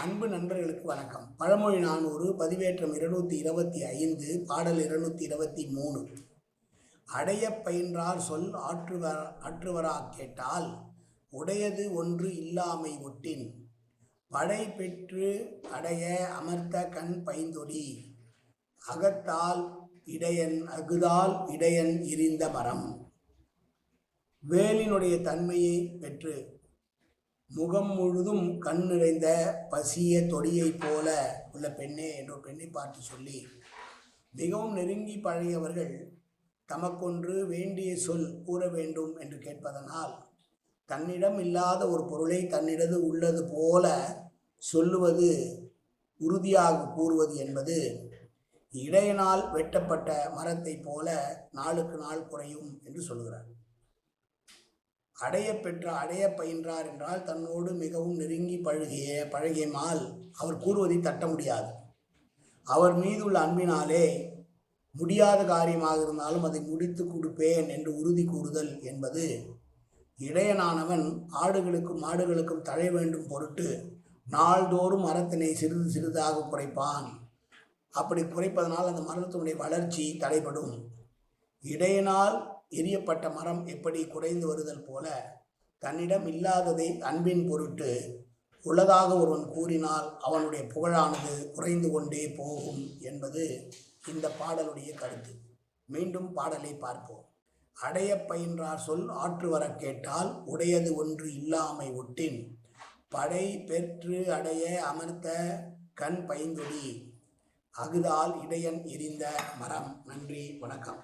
அன்பு நண்பர்களுக்கு வணக்கம். பழமொழி 400 பதிவேற்றம் 225 பாடல் 223. அடைய பயின்றார் சொல் ஆற்றுவரா கேட்டால் உடையது ஒன்று இல்லாமை ஒட்டின் படை பெற்று அடைய அமர்த்த கண் பைந்தொடி அகுதால் இடையன் எரிந்த மரம். வேலினுடைய தன்மையை பெற்று முகம் முழுதும் கண் நிறைந்த பசிய தொடியைப் போல உள்ள பெண்ணே என்ற பெண்ணை பார்த்து சொல்லி, மிகவும் நெருங்கி பழகியவர்கள் தமக்கொன்று வேண்டிய சொல் கூற வேண்டும் என்று கேட்பதனால் தன்னிடம் இல்லாத ஒரு பொருளை தன்னிடது உள்ளது போல சொல்லுவது, உறுதியாக கூறுவது என்பது இடையனால் வெட்டப்பட்ட மரத்தை போல நாளுக்கு நாள் குறையும் என்று சொல்கிறார். அடைய பயின்றார் என்றால் தன்னோடு மிகவும் நெருங்கி பழகியமால் அவர் கூறுவதை தட்ட முடியாது. அவர் மீதுள்ள அன்பினாலே முடியாத காரியமாக இருந்தாலும் அதை முடித்து கொடுப்பேன் என்று உறுதி கூறுதல் என்பது, இடையனானவன் ஆடுகளுக்கும் மாடுகளுக்கும் தழை வேண்டும் பொருட்டு நாள்தோறும் மரத்தினை சிறிது சிறிதாக குறைப்பான். அப்படி குறைப்பதனால் அந்த மரத்தினுடைய வளர்ச்சி தடைபடும். இடையனால் எரியப்பட்ட மரம் எப்படி குறைந்து வருதல் போல தன்னிடம் இல்லாததை அன்பின் பொருட்டு உள்ளதாக ஒருவன் கூறினால் அவனுடைய புகழானது குறைந்து கொண்டே போகும் என்பது இந்த பாடலுடைய கருத்து. மீண்டும் பாடலை பார்ப்போம். அடைய பயின்றார் சொல் ஆற்றுவர கேட்டால் உடையது ஒன்று இல்லாமை ஒட்டின் படை பெற்று அடைய அமர்த்த கண் பைந்தொடி அகுதால் இடையன் எரிந்த மரம். நன்றி, வணக்கம்.